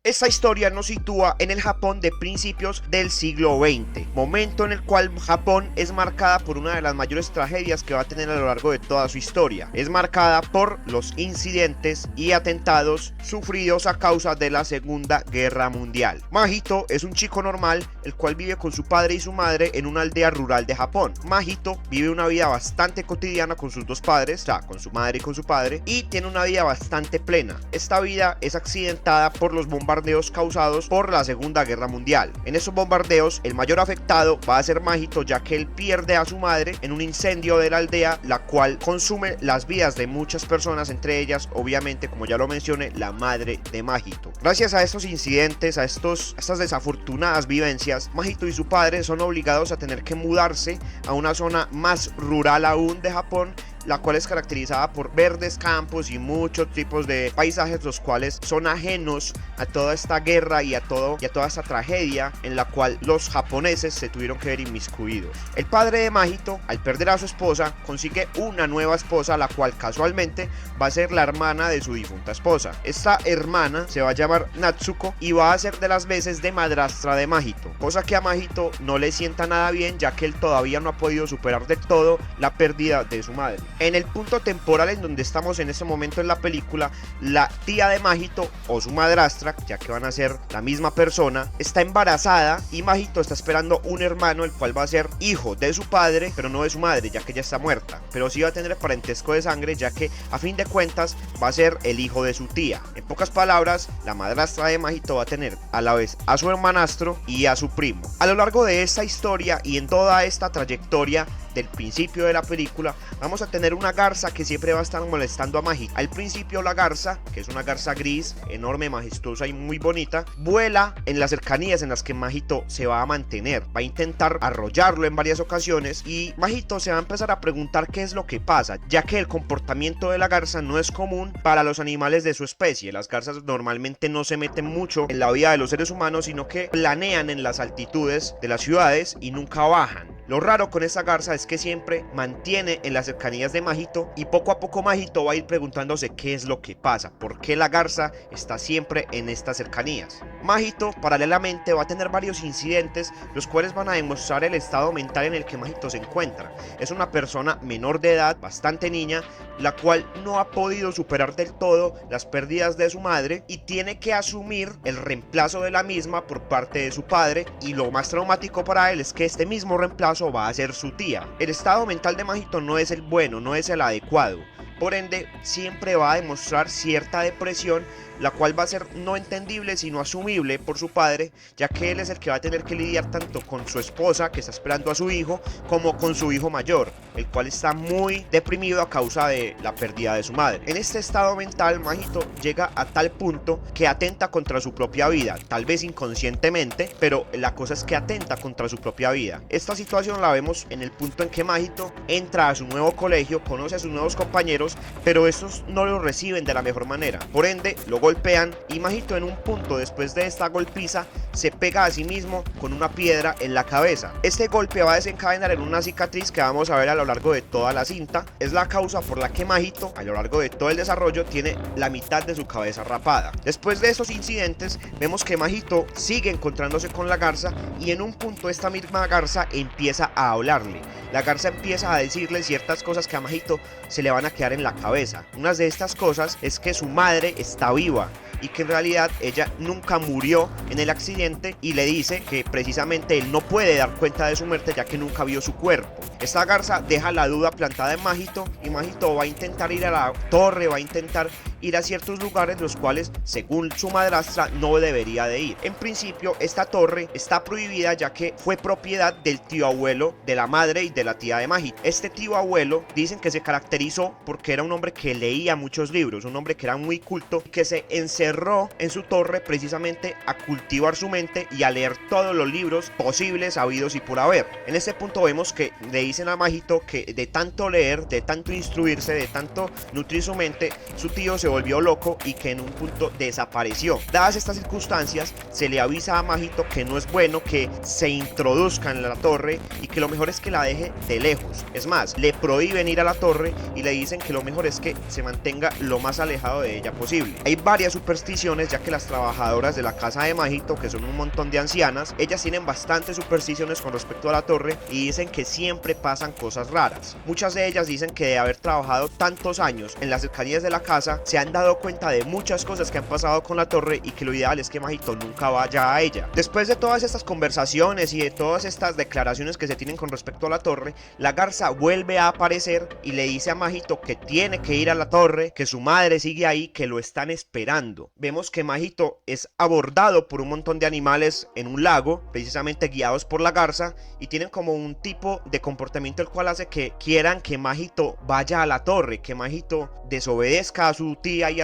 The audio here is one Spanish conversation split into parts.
Esta historia nos sitúa en el Japón de principios del siglo XX, momento en el cual Japón es marcada por una de las mayores tragedias que va a tener a lo largo de toda su historia. Es marcada por los incidentes y atentados sufridos a causa de la Segunda Guerra Mundial. Mahito es un chico normal, el cual vive con su padre y su madre en una aldea rural de Japón. Mahito vive una vida bastante cotidiana con sus dos padres, o sea, con su madre y con su padre, y tiene una vida bastante plena. Esta vida es accidentada por los bombardeos causados por la Segunda Guerra Mundial. En esos bombardeos, el mayor afectado va a ser Mahito, ya que él pierde a su madre en un incendio de la aldea, la cual consume las vidas de muchas personas, entre ellas, obviamente, como ya lo mencioné, la madre de Mahito. Gracias a estos incidentes, a estas desafortunadas vivencias, Mahito y su padre son obligados a tener que mudarse a una zona más rural aún de Japón, la cual es caracterizada por verdes campos y muchos tipos de paisajes, los cuales son ajenos a toda esta guerra y a toda esta tragedia en la cual los japoneses se tuvieron que ver inmiscuidos. El padre de Mahito, al perder a su esposa, consigue una nueva esposa, la cual casualmente va a ser la hermana de su difunta esposa. Esta hermana se va a llamar Natsuko y va a ser de las veces de madrastra de Mahito, cosa que a Mahito no le sienta nada bien, ya que él todavía no ha podido superar del todo la pérdida de su madre. En el punto temporal en donde estamos en este momento en la película, la tía de Mahito o su madrastra, ya que van a ser la misma persona, está embarazada y Mahito está esperando un hermano, el cual va a ser hijo de su padre, pero no de su madre, ya que ella está muerta, pero sí va a tener parentesco de sangre, ya que a fin de cuentas va a ser el hijo de su tía. En pocas palabras, la madrastra de Mahito va a tener a la vez a su hermanastro y a su primo. A lo largo de esta historia y en toda esta trayectoria del principio de la película, vamos a tener una garza que siempre va a estar molestando a Mahito. Al principio la garza, que es una garza gris, enorme, majestuosa y muy bonita, vuela en las cercanías en las que Mahito se va a mantener. Va a intentar arrollarlo en varias ocasiones y Mahito se va a empezar a preguntar qué es lo que pasa, ya que el comportamiento de la garza no es común para los animales de su especie. Las garzas normalmente no se meten mucho en la vida de los seres humanos, sino que planean en las altitudes de las ciudades y nunca bajan. Lo raro con esta garza es que siempre mantiene en las cercanías de Mahito y poco a poco Mahito va a ir preguntándose qué es lo que pasa, por qué la garza está siempre en estas cercanías. Mahito paralelamente va a tener varios incidentes, los cuales van a demostrar el estado mental en el que Mahito se encuentra. Es una persona menor de edad, bastante niña, la cual no ha podido superar del todo las pérdidas de su madre y tiene que asumir el reemplazo de la misma por parte de su padre, y lo más traumático para él es que este mismo reemplazo va a ser su tía. El estado mental de Mahito no es el bueno, no es el adecuado. Por ende, siempre va a demostrar cierta depresión, la cual va a ser no entendible sino asumible por su padre, ya que él es el que va a tener que lidiar tanto con su esposa, que está esperando a su hijo, como con su hijo mayor, el cual está muy deprimido a causa de la pérdida de su madre. En este estado mental, Mahito llega a tal punto que atenta contra su propia vida, tal vez inconscientemente, pero la cosa es que atenta contra su propia vida. Esta situación la vemos en el punto en que Mahito entra a su nuevo colegio, conoce a sus nuevos compañeros, pero estos no lo reciben de la mejor manera. Por ende, lo golpean y Mahito, en un punto después de esta golpiza, se pega a sí mismo con una piedra en la cabeza. Este golpe va a desencadenar en una cicatriz que vamos a ver a lo largo de toda la cinta. Es la causa por la que Mahito, a lo largo de todo el desarrollo, tiene la mitad de su cabeza rapada. Después de esos incidentes, vemos que Mahito sigue encontrándose con la garza y en un punto esta misma garza empieza a hablarle. La garza empieza a decirle ciertas cosas que a Mahito se le van a quedar en la cabeza. Una de estas cosas es que su madre está viva y que en realidad ella nunca murió en el accidente, y le dice que precisamente él no puede dar cuenta de su muerte ya que nunca vio su cuerpo. Esta garza deja la duda plantada en Mahito y Mahito va a intentar ir a la torre, va a intentar ir a ciertos lugares los cuales, según su madrastra, no debería de ir. En principio, esta torre está prohibida ya que fue propiedad del tío abuelo de la madre y de la tía de Mahito. Este tío abuelo dicen que se caracterizó porque era un hombre que leía muchos libros, un hombre que era muy culto, que se encerró en su torre precisamente a cultivar su mente y a leer todos los libros posibles, habidos y por haber. En este punto vemos que le dicen a Mahito que de tanto leer, de tanto instruirse, de tanto nutrir su mente, su tío se se volvió loco y que en un punto desapareció. Dadas estas circunstancias, se le avisa a Mahito que no es bueno que se introduzca en la torre y que lo mejor es que la deje de lejos. Es más, le prohíben ir a la torre y le dicen que lo mejor es que se mantenga lo más alejado de ella posible. Hay varias supersticiones, ya que las trabajadoras de la casa de Mahito, que son un montón de ancianas, ellas tienen bastantes supersticiones con respecto a la torre y dicen que siempre pasan cosas raras. Muchas de ellas dicen que de haber trabajado tantos años en las cercanías de la casa, se han dado cuenta de muchas cosas que han pasado con la torre y que lo ideal es que Mahito nunca vaya a ella. Después de todas estas conversaciones y de todas estas declaraciones que se tienen con respecto a la torre, la garza vuelve a aparecer y le dice a Mahito que tiene que ir a la torre, que su madre sigue ahí, que lo están esperando. Vemos que Mahito es abordado por un montón de animales en un lago, precisamente guiados por la garza, y tienen como un tipo de comportamiento el cual hace que quieran que Mahito vaya a la torre, que Mahito desobedezca a su tía y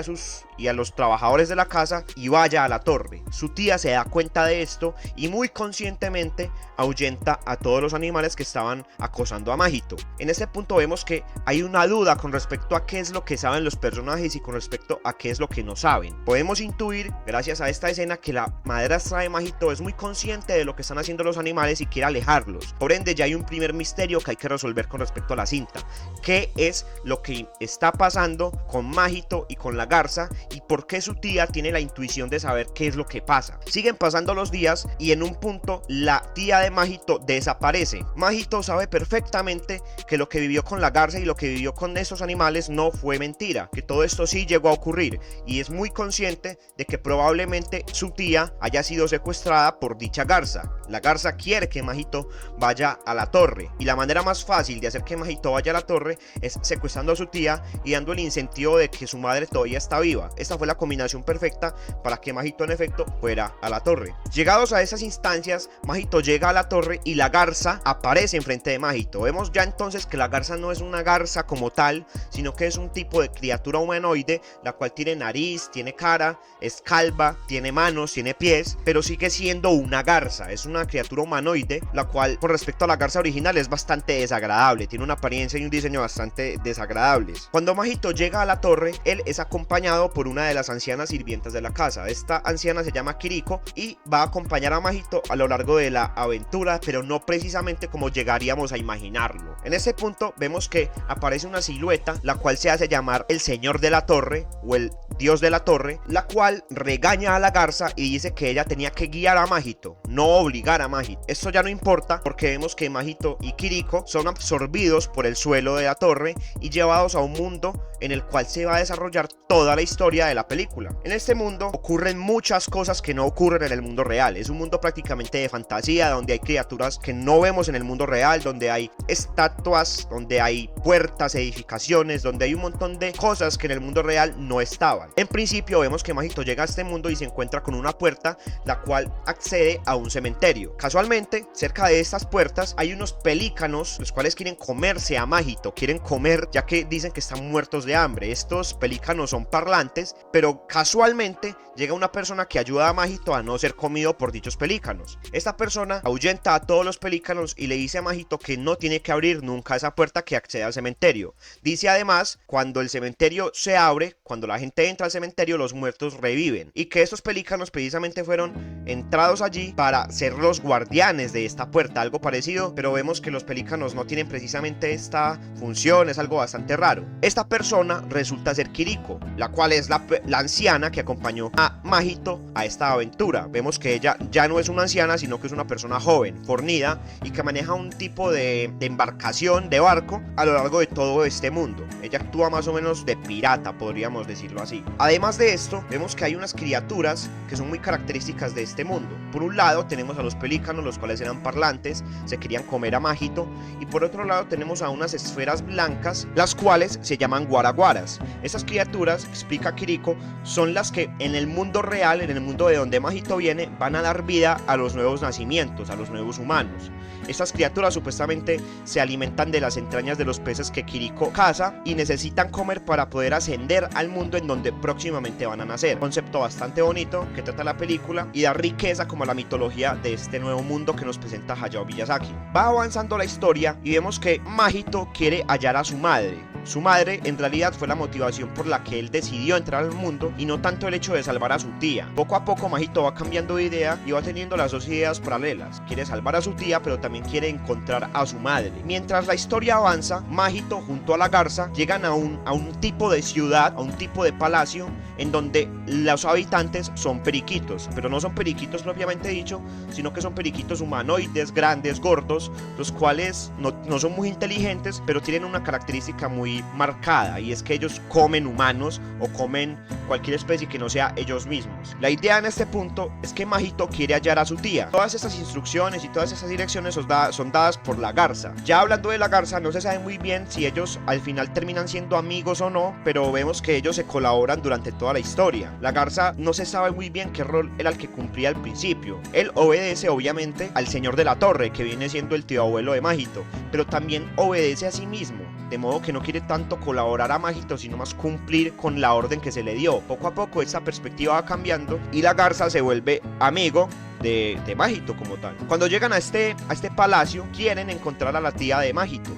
a los trabajadores de la casa y vaya a la torre. Su tía se da cuenta de esto y muy conscientemente ahuyenta a todos los animales que estaban acosando a Mahito. En este punto vemos que hay una duda con respecto a qué es lo que saben los personajes y con respecto a qué es lo que no saben. Podemos intuir, gracias a esta escena, que la madrastra de Mahito es muy consciente de lo que están haciendo los animales y quiere alejarlos. Por ende, ya hay un primer misterio que hay que resolver con respecto a la cinta. ¿Qué es lo que está pasando con Mahito y con la garza? ¿Y por qué su tía tiene la intuición de saber qué es lo que pasa? Siguen pasando los días y en un punto la tía de Mahito desaparece. Mahito sabe perfectamente que lo que vivió con la garza y lo que vivió con estos animales no fue mentira, que todo esto sí llegó a ocurrir, y es muy consciente de que probablemente su tía haya sido secuestrada por dicha garza. La garza quiere que Mahito vaya a la torre, y la manera más fácil de hacer que Mahito vaya a la torre es secuestrando a su tía y dando el incentivo de que su madre todavía está viva. Esta fue la combinación perfecta para que Mahito en efecto fuera a la torre. Llegados a esas instancias, Mahito llega a la torre y la garza aparece enfrente de Mahito. Vemos ya entonces que la garza no es una garza como tal, sino que es un tipo de criatura humanoide, la cual tiene nariz, tiene cara, es calva, tiene manos, tiene pies, pero sigue siendo una garza. Es una criatura humanoide, la cual con respecto a la garza original es bastante desagradable, tiene una apariencia y un diseño bastante desagradables. Cuando Mahito llega a la torre, él es acompañado por una de las ancianas sirvientas de la casa. Esta anciana se llama Kiriko y va a acompañar a Mahito a lo largo de la aventura, pero no precisamente como llegaríamos a imaginarlo. En este punto vemos que aparece una silueta, la cual se hace llamar el señor de la torre o el dios de la torre, la cual regaña a la garza y dice que ella tenía que guiar a Mahito, no obligar a Mahito. Esto ya no importa porque vemos que Mahito y Kiriko son absorbidos por el suelo de la torre y llevados a un mundo en el cual se va a desarrollar toda la historia de la película. En este mundo ocurren muchas cosas que no ocurren en el mundo real. Es un mundo prácticamente de fantasía, donde hay criaturas que no vemos en el mundo real, donde hay estatuas, donde hay puertas, edificaciones, donde hay un montón de cosas que en el mundo real no estaban. En principio vemos que Mahito llega a este mundo y se encuentra con una puerta, la cual accede a un cementerio. Casualmente, cerca de estas puertas hay unos pelícanos, los cuales quieren comerse a Mahito, quieren comer, ya que dicen que están muertos de hambre. Estos pelícanos son parlantes, pero casualmente llega una persona que ayuda a Mahito a no ser comido por dichos pelícanos. Esta persona ahuyenta a todos los pelícanos y le dice a Mahito que no tiene que abrir nunca esa puerta que accede al cementerio. Dice además, cuando el cementerio se abre, cuando la gente entra al cementerio, los muertos reviven, y que estos pelícanos precisamente fueron entrados allí para ser los guardianes de esta puerta, algo parecido, pero vemos que los pelícanos no tienen precisamente esta función, es algo bastante raro. Esta persona resulta ser Kiriko, la cual es la anciana que acompañó a Mahito a esta aventura. Vemos que ella ya no es una anciana, sino que es una persona joven, fornida, y que maneja un tipo de embarcación, de barco, a lo largo de todo este mundo. Ella actúa más o menos de pirata, podríamos decirlo así. Además de esto, vemos que hay unas criaturas que son muy características de este mundo. Por un lado tenemos a los pelícanos, los cuales eran parlantes, se querían comer a Mahito, y por otro lado tenemos a unas esferas blancas, las cuales se llaman guaraguaras. Estas criaturas, explica Kiriko, son las que en el mundo real, en el mundo de donde Mahito viene, van a dar vida a los nuevos nacimientos, a los nuevos humanos. Estas criaturas supuestamente se alimentan de las entrañas de los peces que Kiriko caza y necesitan comer para poder ascender al mundo en donde próximamente van a nacer. Concepto bastante bonito que trata la película y da riqueza como a la mitología de este nuevo mundo que nos presenta Hayao Miyazaki. Va avanzando la historia y vemos que Mahito quiere hallar a su madre. Su madre en realidad fue la motivación por la que él decidió entrar al mundo y no tanto el hecho de salvar a su tía. Poco a poco Mahito va cambiando de idea y va teniendo las dos ideas paralelas. Quiere salvar a su tía, pero también quiere encontrar a su madre. Mientras la historia avanza, Mahito junto a la garza llegan a un tipo de ciudad, a un tipo de palacio en donde los habitantes son periquitos, pero no son periquitos propiamente dicho, sino que son periquitos humanoides, grandes, gordos, los cuales no son muy inteligentes, pero tienen una característica muy marcada, y es que ellos comen humanos o comen cualquier especie que no sea ellos mismos. La idea en este punto es que Mahito quiere hallar a su tía. Todas estas instrucciones y todas estas direcciones son dadas por la garza. Ya hablando de la garza, no se sabe muy bien si ellos al final terminan siendo amigos o no, pero vemos que ellos se colaboran durante toda la historia. La garza no se sabe muy bien qué rol era el que cumplía al principio. Él obedece obviamente al señor de la torre, que viene siendo el tío abuelo de Mahito, pero también obedece a sí mismo, de modo que no quiere tanto colaborar a Mahito, sino más cumplir con la orden que se le dio. Poco a poco esta perspectiva va cambiando y la garza se vuelve amigo de Mahito como tal. Cuando llegan a este palacio, quieren encontrar a la tía de Mahito,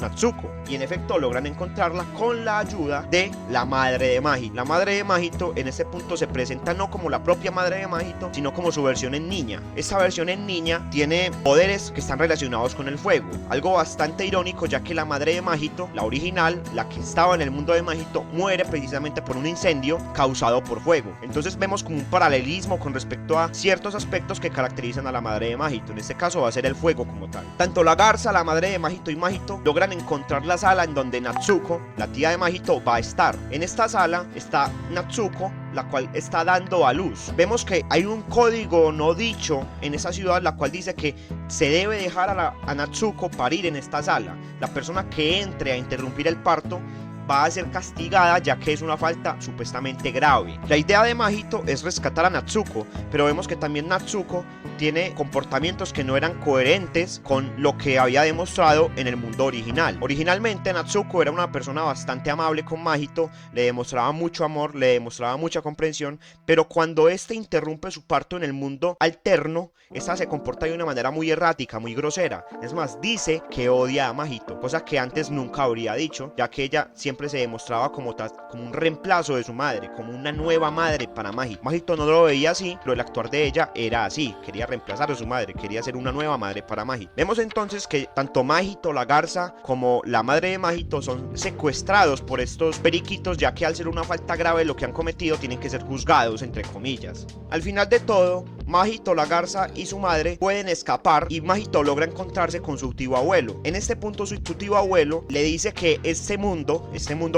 Natsuko, y en efecto logran encontrarla con la ayuda de la madre de Mahito. La madre de Mahito en este punto se presenta no como la propia madre de Mahito, sino como su versión en niña. Esta versión en niña tiene poderes que están relacionados con el fuego, algo bastante irónico, ya que la madre de Mahito, la original, la que estaba en el mundo de Mahito, muere precisamente por un incendio causado por fuego. Entonces vemos como un paralelismo con respecto a ciertos aspectos que caracterizan a la madre de Mahito. En este caso va a ser el fuego como tal. Tanto la garza, la madre de Mahito y Mahito logran encontrar la sala en donde Natsuko, la tía de Mahito, va a estar. En esta sala está Natsuko, la cual está dando a luz. Vemos que hay un código no dicho en esa ciudad, la cual dice que se debe dejar a Natsuko parir en esta sala. La persona que entre a interrumpir el parto va a ser castigada, ya que es una falta supuestamente grave. La idea de Mahito es rescatar a Natsuko, pero vemos que también Natsuko tiene comportamientos que no eran coherentes con lo que había demostrado en el mundo original. Originalmente Natsuko era una persona bastante amable con Mahito, le demostraba mucho amor, le demostraba mucha comprensión, pero cuando este interrumpe su parto en el mundo alterno, esta se comporta de una manera muy errática, muy grosera. Es más, dice que odia a Mahito, cosa que antes nunca habría dicho, ya que ella siempre se demostraba como un reemplazo de su madre, como una nueva madre para Mahito. Mahito no lo veía así, pero el actuar de ella era así, quería reemplazar a su madre, quería ser una nueva madre para Mahito. Vemos entonces que tanto Mahito, la garza, como la madre de Mahito son secuestrados por estos periquitos, ya que al ser una falta grave lo que han cometido tienen que ser juzgados, entre comillas. Al final de todo, Mahito, la garza y su madre pueden escapar y Mahito logra encontrarse con su tío abuelo. En este punto su tío abuelo le dice que este mundo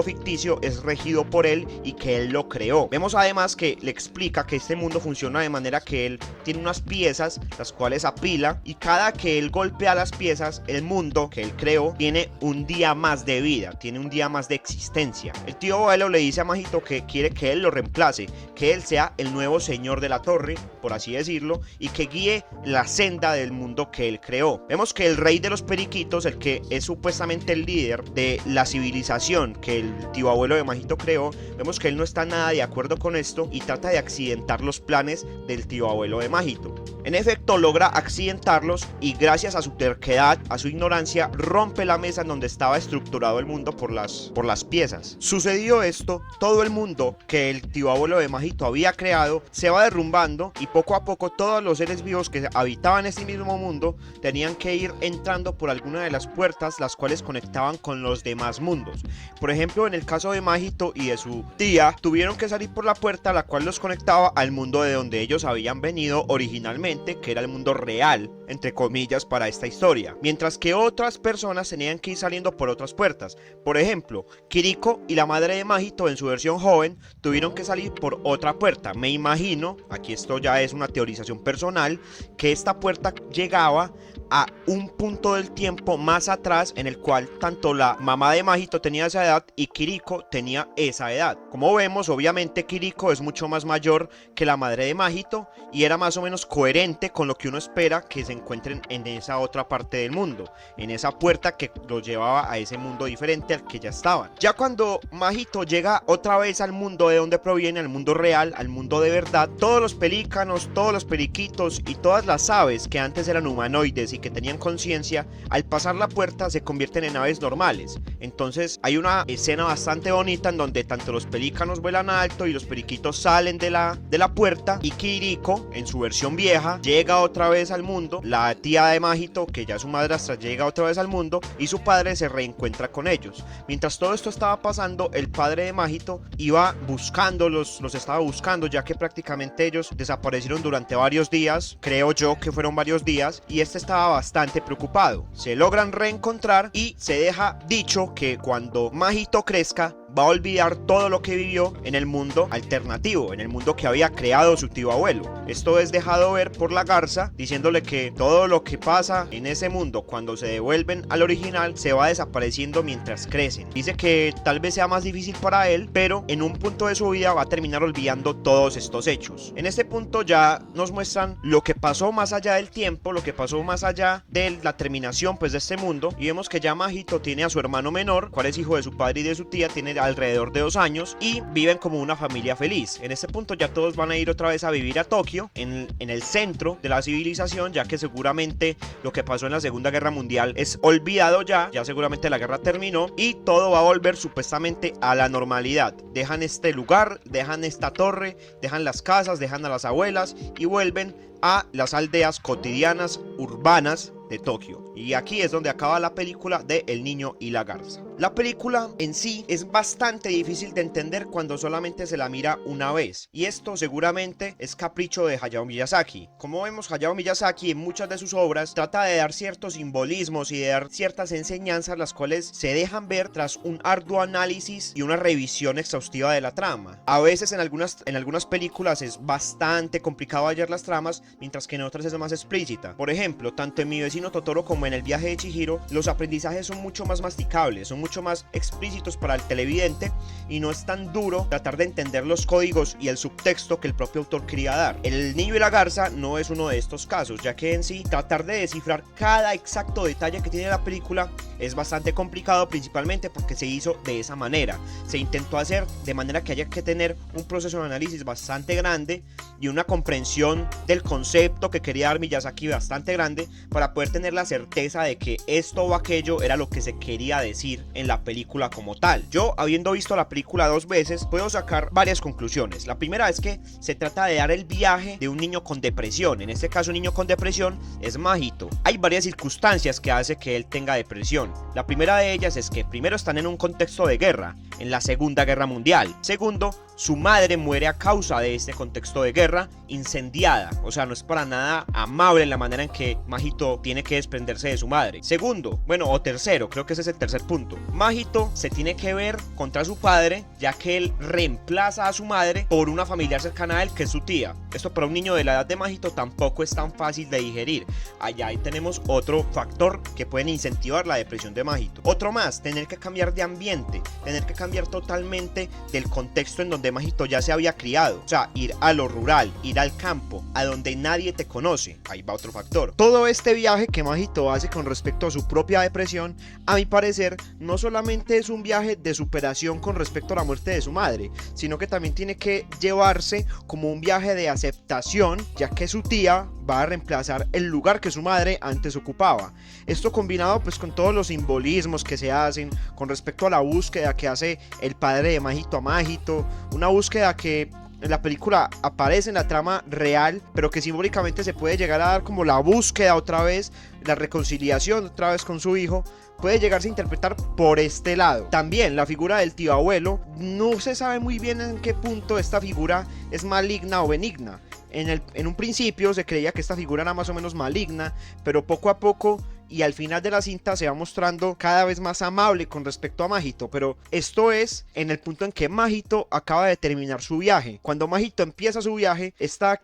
ficticio es regido por él y que él lo creó. Vemos además que le explica que este mundo funciona de manera que él tiene unas piezas las cuales apila, y cada que él golpea las piezas, el mundo que él creó tiene un día más de vida, tiene un día más de existencia. El tío abuelo le dice a Mahito que quiere que él lo reemplace, que él sea el nuevo señor de la torre, por así decirlo, y que guíe la senda del mundo que él creó. Vemos que el rey de los periquitos, el que es supuestamente el líder de la civilización que el tío abuelo de Mahito creó, vemos que él no está nada de acuerdo con esto y trata de accidentar los planes del tío abuelo de Mahito. En efecto, logra accidentarlos y gracias a su terquedad, a su ignorancia, rompe la mesa en donde estaba estructurado el mundo por las piezas. Sucedió esto, todo el mundo que el tío abuelo de Mahito había creado se va derrumbando y poco a poco todos los seres vivos que habitaban este mismo mundo tenían que ir entrando por alguna de las puertas, las cuales conectaban con los demás mundos. Por ejemplo, en el caso de Mahito y de su tía, tuvieron que salir por la puerta la cual los conectaba al mundo de donde ellos habían venido originalmente, que era el mundo real, entre comillas, para esta historia, mientras que otras personas tenían que ir saliendo por otras puertas. Por ejemplo, Kiriko y la madre de Mahito en su versión joven tuvieron que salir por otra puerta. Me imagino, aquí esto ya es una teorización personal, que esta puerta llegaba a un punto del tiempo más atrás en el cual tanto la mamá de Mahito tenía esa edad y Kiriko tenía esa edad. Como vemos, obviamente Kiriko es mucho más mayor que la madre de Mahito y era más o menos coherente con lo que uno espera que se encuentren en esa otra parte del mundo, en esa puerta que los llevaba a ese mundo diferente al que ya estaban. Ya cuando Mahito llega otra vez al mundo de donde proviene, al mundo real, al mundo de verdad, todos los pelícanos, todos los periquitos y todas las aves que antes eran humanoides y que tenían conciencia, al pasar la puerta se convierten en aves normales. Entonces hay una escena bastante bonita en donde tanto los pelícanos vuelan alto y los periquitos salen de la puerta, y Kiriko, en su versión vieja, llega otra vez al mundo. La tía de Mahito, que ya es su madrastra, llega otra vez al mundo y su padre se reencuentra con ellos. Mientras todo esto estaba pasando, el padre de Mahito iba buscándolos, los estaba buscando, ya que prácticamente ellos desaparecieron durante varios días, creo yo que fueron varios días, y este estaba bastante preocupado. Se logran reencontrar y se deja dicho que cuando Mahito crezca va a olvidar todo lo que vivió en el mundo alternativo, en el mundo que había creado su tío abuelo. Esto es dejado ver por la garza, diciéndole que todo lo que pasa en ese mundo cuando se devuelven al original se va desapareciendo mientras crecen. Dice que tal vez sea más difícil para él, pero en un punto de su vida va a terminar olvidando todos estos hechos. En este punto ya nos muestran lo que pasó más allá del tiempo, lo que pasó más allá de la terminación pues de este mundo, y vemos que ya Mahito tiene a su hermano menor, cual es hijo de su padre y de su tía, tiene alrededor de 2 años y viven como una familia feliz. En este punto ya todos van a ir otra vez a vivir a Tokio, en el centro de la civilización, ya que seguramente lo que pasó en la Segunda Guerra Mundial es olvidado ya seguramente la guerra terminó y todo va a volver supuestamente a la normalidad. Dejan este lugar, dejan esta torre, dejan las casas, dejan a las abuelas y vuelven a las aldeas cotidianas urbanas de Tokio. Y aquí es donde acaba la película de El niño y la garza. La película en sí es bastante difícil de entender cuando solamente se la mira una vez, y esto seguramente es capricho de Hayao Miyazaki. Como vemos, Hayao Miyazaki en muchas de sus obras trata de dar ciertos simbolismos y de dar ciertas enseñanzas, las cuales se dejan ver tras un arduo análisis y una revisión exhaustiva de la trama. A veces en algunas películas es bastante complicado hallar las tramas, mientras que en otras es más explícita. Por ejemplo, tanto en Mi vecino Totoro como en El viaje de Chihiro, los aprendizajes son mucho más masticables, son mucho más explícitos para el televidente, y no es tan duro tratar de entender los códigos y el subtexto que el propio autor quería dar. El niño y la garza no es uno de estos casos, ya que en sí tratar de descifrar cada exacto detalle que tiene la película es bastante complicado, principalmente porque se hizo de esa manera. Se intentó hacer de manera que haya que tener un proceso de análisis bastante grande y una comprensión del concepto que quería dar Miyazaki bastante grande para poder tener la certeza de que esto o aquello era lo que se quería decir en la película como tal. Yo, habiendo visto la película 2 veces, puedo sacar varias conclusiones. La primera es que se trata de dar el viaje de un niño con depresión. En este caso, un niño con depresión es Mahito. Hay varias circunstancias que hace que él tenga depresión. La primera de ellas es que primero están en un contexto de guerra, en la Segunda Guerra Mundial. Segundo, su madre muere a causa de este contexto de guerra, incendiada. O sea, no es para nada amable la manera en que Mahito tiene que desprenderse de su madre. Segundo, o tercero, creo que ese es el tercer punto. Mahito se tiene que ver contra su padre, ya que él reemplaza a su madre por una familiar cercana a él, que es su tía. Esto para un niño de la edad de Mahito tampoco es tan fácil de digerir. Allá ahí tenemos otro factor que puede incentivar la depresión de Mahito. Otro más, tener que cambiar de ambiente, tener que cambiar totalmente del contexto en donde Mahito ya se había criado. O sea, ir a lo rural, ir al campo, a donde nadie te conoce. Ahí va otro factor. Todo este viaje que Mahito hace con respecto a su propia depresión, a mi parecer, no solamente es un viaje de superación con respecto a la muerte de su madre, sino que también tiene que llevarse como un viaje de aceptación, ya que su tía va a reemplazar el lugar que su madre antes ocupaba. Esto combinado pues con todos los simbolismos que se hacen con respecto a la búsqueda que hace el padre de Mahito a Mahito, una búsqueda que en la película aparece en la trama real, pero que simbólicamente se puede llegar a dar como la búsqueda otra vez, la reconciliación otra vez con su hijo, puede llegarse a interpretar por este lado. También la figura del tío abuelo, no se sabe muy bien en qué punto esta figura es maligna o benigna. En un principio se creía que esta figura era más o menos maligna, pero poco a poco y al final de la cinta se va mostrando cada vez más amable con respecto a Mahito. Pero esto es en el punto en que Mahito acaba de terminar su viaje. Cuando Mahito empieza su viaje, esta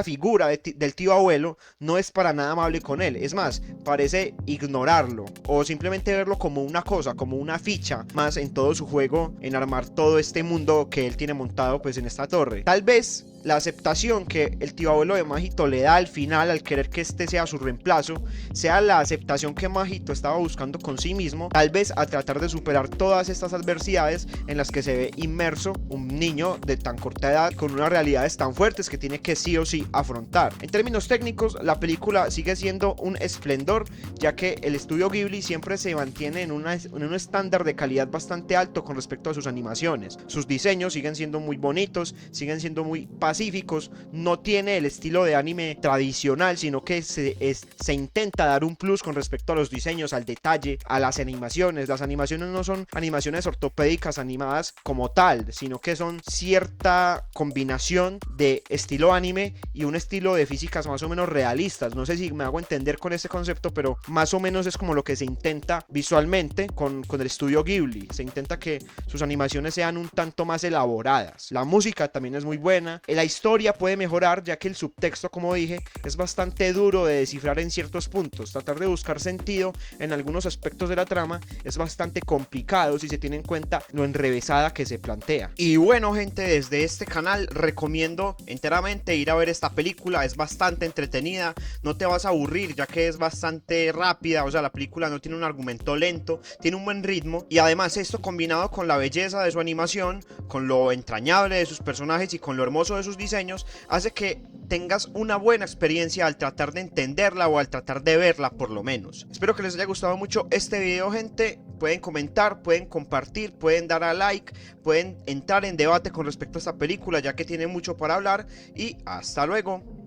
figura del tío abuelo no es para nada amable con él. Es más, parece ignorarlo o simplemente verlo como una cosa, como una ficha más en todo su juego, en armar todo este mundo que él tiene montado pues en esta torre. Tal vez la aceptación que el tío abuelo de Majito le da al final al querer que este sea su reemplazo, sea la aceptación que Majito estaba buscando con sí mismo, tal vez a tratar de superar todas estas adversidades en las que se ve inmerso un niño de tan corta edad con unas realidades tan fuertes que tiene que sí o sí afrontar. En términos técnicos, la película sigue siendo un esplendor, ya que el estudio Ghibli siempre se mantiene en un estándar de calidad bastante alto con respecto a sus animaciones. Sus diseños siguen siendo muy bonitos, siguen siendo muy pacíficos, no tiene el estilo de anime tradicional, sino que se intenta dar un plus con respecto a los diseños, al detalle, a las animaciones. Las animaciones no son animaciones ortopédicas animadas como tal, sino que son cierta combinación de estilo anime y un estilo de físicas más o menos realistas. No sé si me hago entender con este concepto, pero más o menos es como lo que se intenta visualmente con el estudio Ghibli. Se intenta que sus animaciones sean un tanto más elaboradas. La música también es muy buena. La historia puede mejorar, ya que el subtexto, como dije, es bastante duro de descifrar en ciertos puntos. Tratar de buscar sentido en algunos aspectos de la trama es bastante complicado si se tiene en cuenta lo enrevesada que se plantea. Y bueno, gente, desde este canal recomiendo enteramente ir a ver esta película. Es bastante entretenida, no te vas a aburrir, ya que es bastante rápida. O sea, la película no tiene un argumento lento, tiene un buen ritmo, y además esto combinado con la belleza de su animación, con lo entrañable de sus personajes y con lo hermoso de sus diseños, hace que tengas una buena experiencia al tratar de entenderla o al tratar de verla, por lo menos. Espero que les haya gustado mucho este video, gente. Pueden comentar, pueden compartir, pueden dar a like, pueden entrar en debate con respecto a esta película, ya que tiene mucho para hablar. Y hasta luego.